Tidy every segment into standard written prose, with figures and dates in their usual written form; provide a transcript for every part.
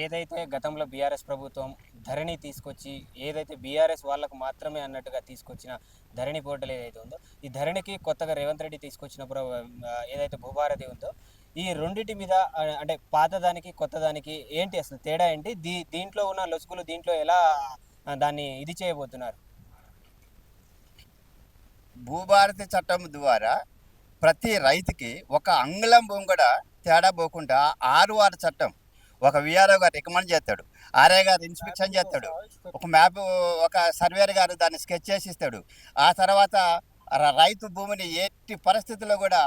ఏదైతే గతంలో బీఆర్ఎస్ ప్రభుత్వం ధరణి తీసుకొచ్చి ఏదైతే బీఆర్ఎస్ వాళ్ళకు మాత్రమే అన్నట్టుగా తీసుకొచ్చిన ధరణి పోర్టల్ ఏదైతే ఉందో ఈ ధరణికి కొత్తగా రేవంత్ రెడ్డి తీసుకొచ్చిన ఏదైతే భూభారతి ఉందో ఈ రెండిటి మీద అంటే పాతదానికి కొత్తదానికి ఏంటి అసలు తేడా ఏంటి దీంట్లో ఉన్న లొసుగులు దీంట్లో ఎలా దాన్ని ఇది చేయబోతున్నారు? భూభారతి చట్టం ద్వారా ప్రతి రైతుకి ఒక అంగుళం భూమి కూడా తేడా పోకుండా ఆర్ఓఆర్ చట్టం ఒక విఆర్ఓ గారు రికమెండ్ చేస్తాడు, ఆర్ఏ గారు ఇన్స్పెక్షన్ చేస్తాడు, ఒక మ్యాప్ ఒక సర్వేర్ గారు దాన్ని స్కెచ్ చేసి ఇస్తాడు. ఆ తర్వాత రైతు భూమిని ఎట్టి పరిస్థితుల్లో కూడా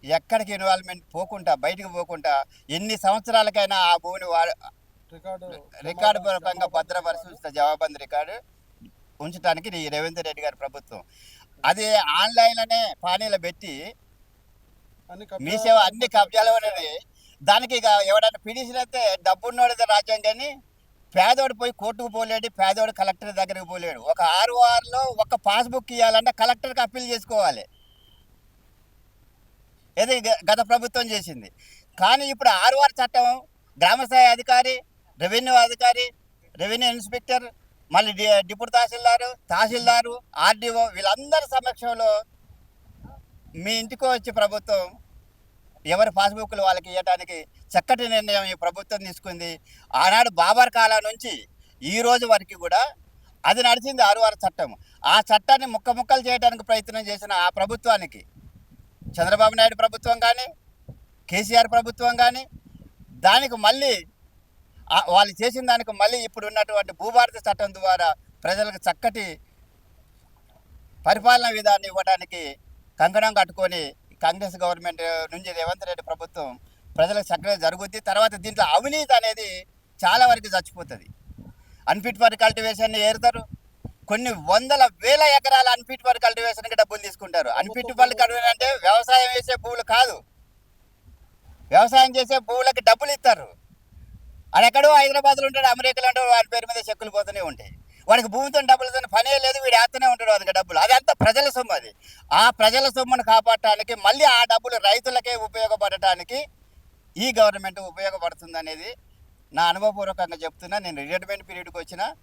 ఎక్కడికి ఇన్వాల్వ్మెంట్ పోకుండా బయటకు పోకుండా ఎన్ని సంవత్సరాలకైనా ఆ భూమిని రికార్డు పూర్వకంగా భద్రపరిచి జవాబందీ రికార్డు ఉంచడానికి ఈ రేవంత్ రెడ్డి గారి ప్రభుత్వం అది ఆన్లైన్లోనే పానీలు పెట్టి మీ సేవ అన్ని కబ్జాలు అనేది దానికి ఇక ఎవడన్నా పిటిషన్ అయితే డబ్బున్నోడితే రాజ్యం కానీ పేదోడు పోయి కోర్టుకు పోలేడు, పేదోడు కలెక్టర్ దగ్గరికి పోలేడు. ఒక ఆర్ఓఆర్లో ఒక పాస్బుక్ ఇవ్వాలంటే కలెక్టర్కి అప్పీల్ చేసుకోవాలి. ఇది గత ప్రభుత్వం చేసింది. కానీ ఇప్పుడు ఆర్ఓఆర్ చట్టం గ్రామస్థాయి అధికారి, రెవెన్యూ అధికారి, రెవెన్యూ ఇన్స్పెక్టర్, మళ్ళీ డిప్యూటీ తహసీల్దారు, ఆర్డీఓ వీళ్ళందరి సమక్షంలో మీ ఇంటికి వచ్చి ప్రభుత్వం ఎవరి పాస్బుక్లు వాళ్ళకి ఇవ్వడానికి చక్కటి నిర్ణయం ఈ ప్రభుత్వం తీసుకుంది. ఆనాడు బాబర్ కాలం నుంచి ఈ రోజు వరకు కూడా అది నడిచింది ఆర్ఓఆర్ చట్టం. ఆ చట్టాన్ని ముక్కలు చేయడానికి ప్రయత్నం చేసిన ఆ ప్రభుత్వానికి చంద్రబాబు నాయుడు ప్రభుత్వం కానీ కేసీఆర్ ప్రభుత్వం కానీ దానికి మళ్ళీ వాళ్ళు చేసిన దానికి మళ్ళీ ఇప్పుడు ఉన్నటువంటి భూభారతి చట్టం ద్వారా ప్రజలకు చక్కటి పరిపాలన విధాన్ని ఇవ్వడానికి కంకణం కట్టుకొని కాంగ్రెస్ గవర్నమెంట్ నుంచి రేవంత్ రెడ్డి ప్రభుత్వం ప్రజలకు చక్కగా జరుగుద్ది. తర్వాత దీంట్లో అవినీతి అనేది చాలా వరకు చచ్చిపోతుంది. అన్ఫిట్ ఫర్ కల్టివేషన్ ఏరుతారు, కొన్ని వందల వేల ఎకరాల అన్ఫిట్ ఫర్ కల్టివేషన్కి డబ్బులు తీసుకుంటారు. అన్ఫిట్ ఫర్ కల్టివేషన్ అంటే వ్యవసాయం చేసే భూములు కాదు, వ్యవసాయం చేసే భూములకి డబ్బులు ఇస్తారు. అది ఎక్కడో హైదరాబాద్లో ఉంటాడు, అమెరికాలో ఉంటాడు, వాడి పేరు మీద చెక్కులు పోతూనే ఉంటాయి. వాడికి భూమితో డబ్బులతో పనే లేదు, వీడు వేస్తూనే ఉంటాడు వాడికి డబ్బులు. అదంతా ప్రజల సొమ్ము. అది ఆ ప్రజల సొమ్మును కాపాడటానికి మళ్ళీ ఆ డబ్బులు రైతులకే ఉపయోగపడటానికి ఈ గవర్నమెంట్ ఉపయోగపడుతుంది అనేది నా అనుభవపూర్వకంగా చెప్తున్నా. నేను రిటైర్మెంట్ పీరియడ్కి వచ్చిన